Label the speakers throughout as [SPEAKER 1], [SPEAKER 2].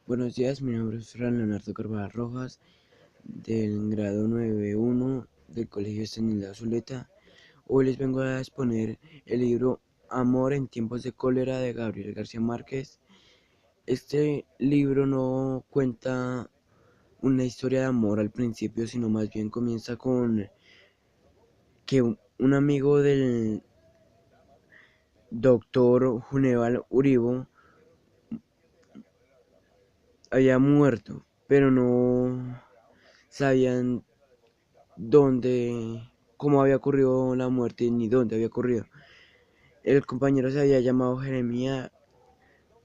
[SPEAKER 1] Buenos días, mi nombre es Fran Leonardo Carvajal Rojas, del grado 9.1 del Colegio Estanislao Zuleta. Hoy les vengo a exponer el libro Amor en tiempos de cólera de Gabriel García Márquez. Este libro no cuenta una historia de amor al principio, sino más bien comienza con que un amigo del doctor Juneval Uribo había muerto, pero no sabían dónde, cómo había ocurrido la muerte ni dónde había ocurrido. El compañero se había llamado Jeremías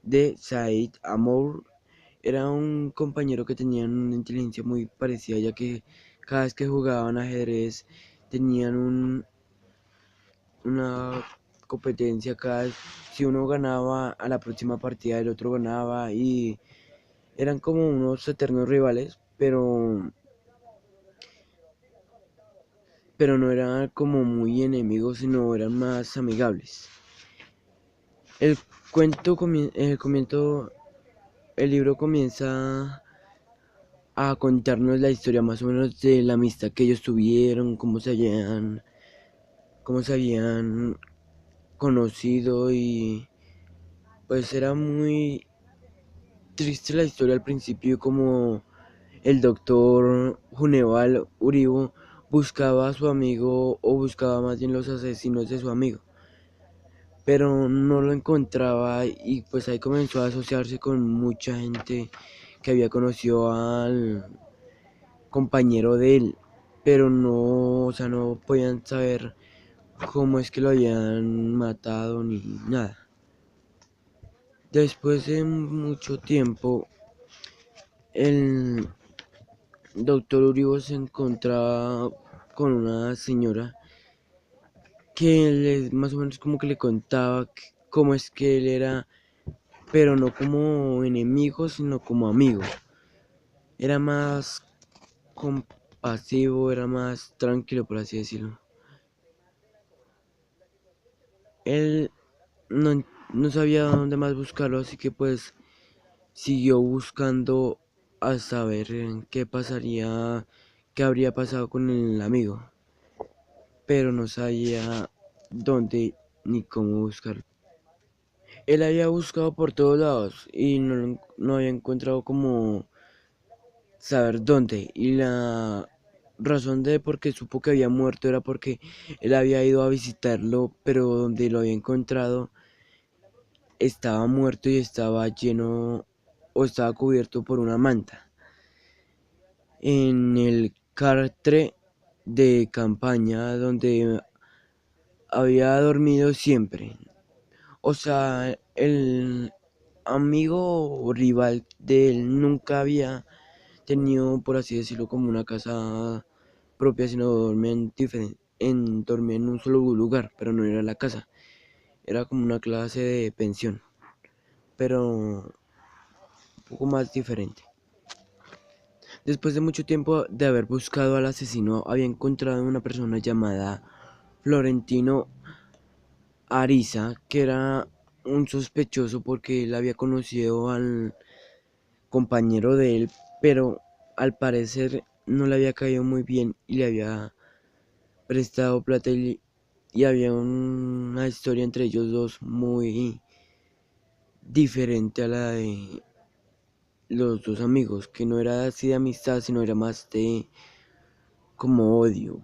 [SPEAKER 1] de Said Amour. Era un compañero que tenía una inteligencia muy parecida, ya que cada vez que jugaban ajedrez tenían una competencia. Si uno ganaba a la próxima partida, el otro ganaba y eran como unos eternos rivales, pero no eran como muy enemigos, sino eran más amigables. El el libro comienza a contarnos la historia más o menos de la amistad que ellos tuvieron, cómo se habían conocido, y pues era muy triste la historia al principio, como el doctor Juneval Uribo buscaba a su amigo, o buscaba más bien los asesinos de su amigo, pero no lo encontraba, y pues ahí comenzó a asociarse con mucha gente que había conocido al compañero de él, pero no, o sea, no podían saber cómo es que lo habían matado ni nada. Después de mucho tiempo, el doctor Uribo se encontraba con una señora que más o menos como que le contaba cómo es que él era, pero no como enemigo, sino como amigo. Era más compasivo, era más tranquilo, por así decirlo. Él no sabía dónde más buscarlo, así que pues siguió buscando a saber en qué pasaría, qué habría pasado con el amigo, pero no sabía dónde ni cómo buscarlo. Él había buscado por todos lados y no había encontrado como saber dónde, y la razón de por qué supo que había muerto era porque él había ido a visitarlo, pero donde lo había encontrado estaba muerto y estaba lleno, o estaba cubierto por una manta, en el catre de campaña donde había dormido siempre. O sea, el amigo o rival de él nunca había tenido, por así decirlo, como una casa propia, sino dormía en un solo lugar, pero no era la casa, era como una clase de pensión, pero un poco más diferente. Después de mucho tiempo de haber buscado al asesino, había encontrado a una persona llamada Florentino Ariza, que era un sospechoso porque él había conocido al compañero de él, pero al parecer no le había caído muy bien y le había prestado plata, y había una historia entre ellos dos muy diferente a la de los dos amigos, que no era así de amistad, sino era más de como odio.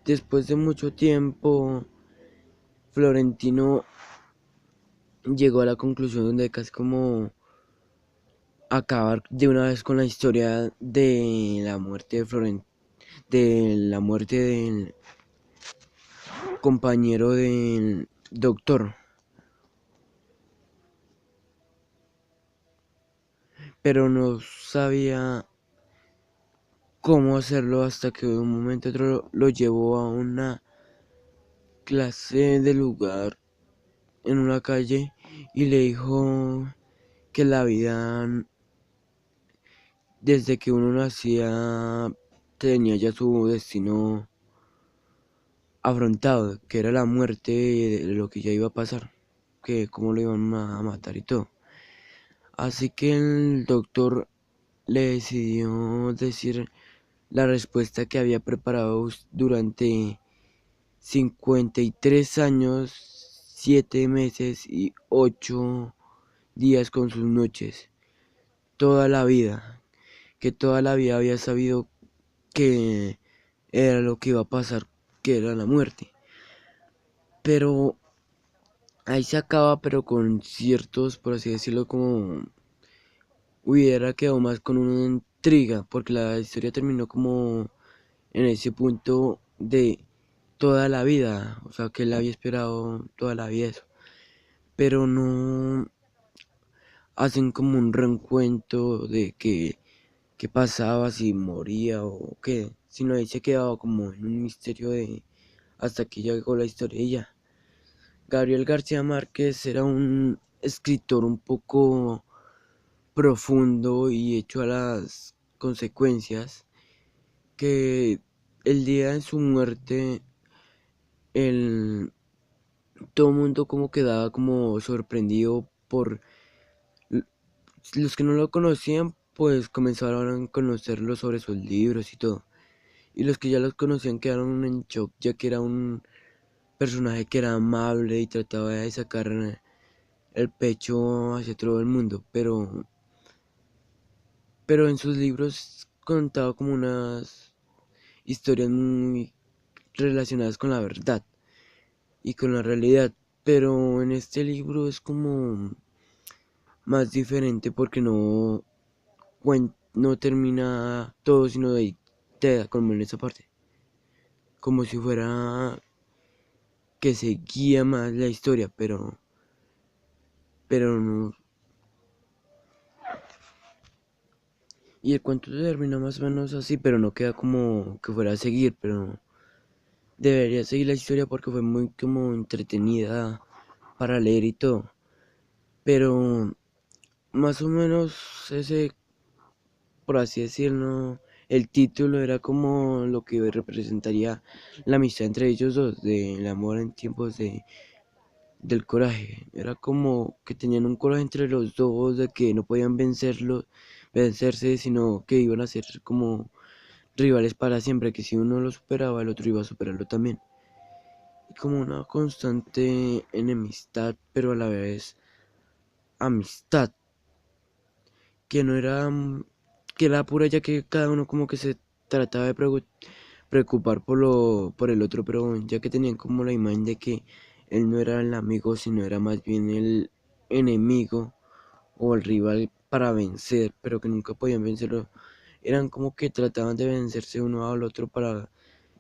[SPEAKER 1] Después de mucho tiempo, Florentino llegó a la conclusión de casi como acabar de una vez con la historia de la muerte del compañero del doctor, pero no sabía cómo hacerlo hasta que de un momento a otro lo llevó a una clase de lugar en una calle y le dijo que la vida, desde que uno nacía, tenía ya su destino afrontado, que era la muerte, de lo que ya iba a pasar, que cómo lo iban a matar y todo. Así que el doctor le decidió decir la respuesta que había preparado durante 53 años, 7 meses y 8 días con sus noches. Toda la vida, que toda la vida había sabido que era lo que iba a pasar, que era la muerte. Pero ahí se acaba, pero con ciertos, por así decirlo, como hubiera quedado más con una intriga, porque la historia terminó como en ese punto de toda la vida, o sea que él había esperado toda la vida eso, pero no hacen como un reencuentro de qué pasaba, si moría o qué, sino ahí se quedaba como en un misterio de hasta que llegó la historia y ya. Gabriel García Márquez era un escritor un poco profundo y hecho a las consecuencias que el día de su muerte el, todo el mundo como quedaba como sorprendido por los que no lo conocían, pues comenzaron a conocerlo sobre sus libros y todo, y los que ya los conocían quedaron en shock, ya que era un personaje que era amable y trataba de sacar el pecho hacia todo el mundo, pero en sus libros contaba como unas historias muy relacionadas con la verdad y con la realidad, pero en este libro es como más diferente porque no termina todo, sino de ahí te da como en esa parte, como si fuera que se guía más la historia, pero no. Y el cuento termina más o menos así, pero no queda como que fuera a seguir, pero debería seguir la historia porque fue muy como entretenida para leer y todo. Pero más o menos ese, por así decirlo, el título era como lo que representaría la amistad entre ellos dos, del amor en tiempos del coraje. Era como que tenían un coraje entre los dos, de que no podían vencerse, sino que iban a ser como rivales para siempre, que si uno lo superaba, el otro iba a superarlo también. Y como una constante enemistad, pero a la vez amistad, que no era, que era pura, ya que cada uno como que se trataba de preocupar por el otro, pero ya que tenían como la imagen de que él no era el amigo, sino era más bien el enemigo o el rival para vencer, pero que nunca podían vencerlo. Eran como que trataban de vencerse uno al otro para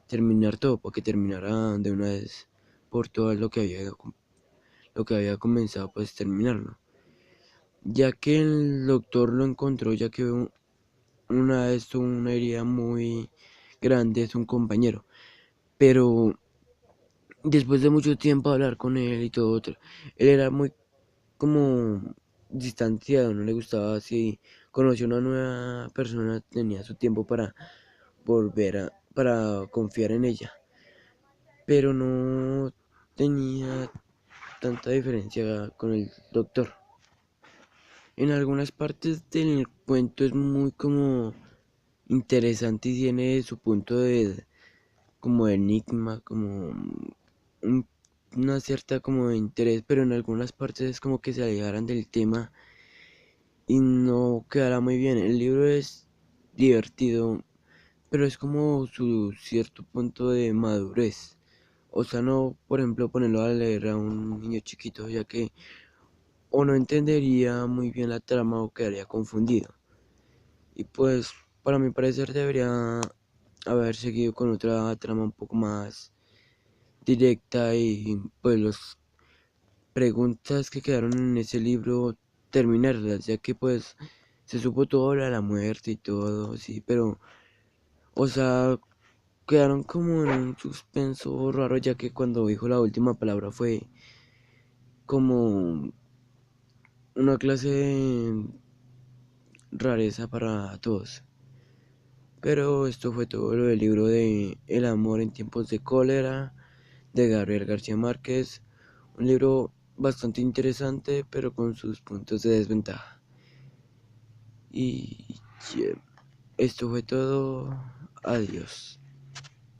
[SPEAKER 1] terminar todo, para que terminara de una vez por todas lo que había comenzado, pues terminarlo. Ya que el doctor lo encontró, ya que una vez tuvo una herida muy grande, es un compañero, pero después de mucho tiempo hablar con él y todo otro, él era muy como distanciado, no le gustaba si conoció una nueva persona, tenía su tiempo para para confiar en ella, pero no tenía tanta diferencia con el doctor. En algunas partes del cuento es muy como interesante y tiene su punto de como enigma, como un- una cierta como de interés, pero en algunas partes es como que se alejaran del tema y no quedará muy bien. El libro es divertido, pero es como su cierto punto de madurez. O sea, no, por ejemplo, ponerlo a leer a un niño chiquito, ya que o no entendería muy bien la trama o quedaría confundido. Y pues, para mi parecer, debería haber seguido con otra trama un poco más directa y pues las preguntas que quedaron en ese libro terminarlas, ya que pues se supo todo de la muerte y todo, sí, pero, o sea, quedaron como en un suspenso raro, ya que cuando dijo la última palabra fue como una clase de rareza para todos. Pero esto fue todo lo del libro de El amor en tiempos de cólera de Gabriel García Márquez. Un libro bastante interesante, pero con sus puntos de desventaja. Y esto fue todo. Adiós.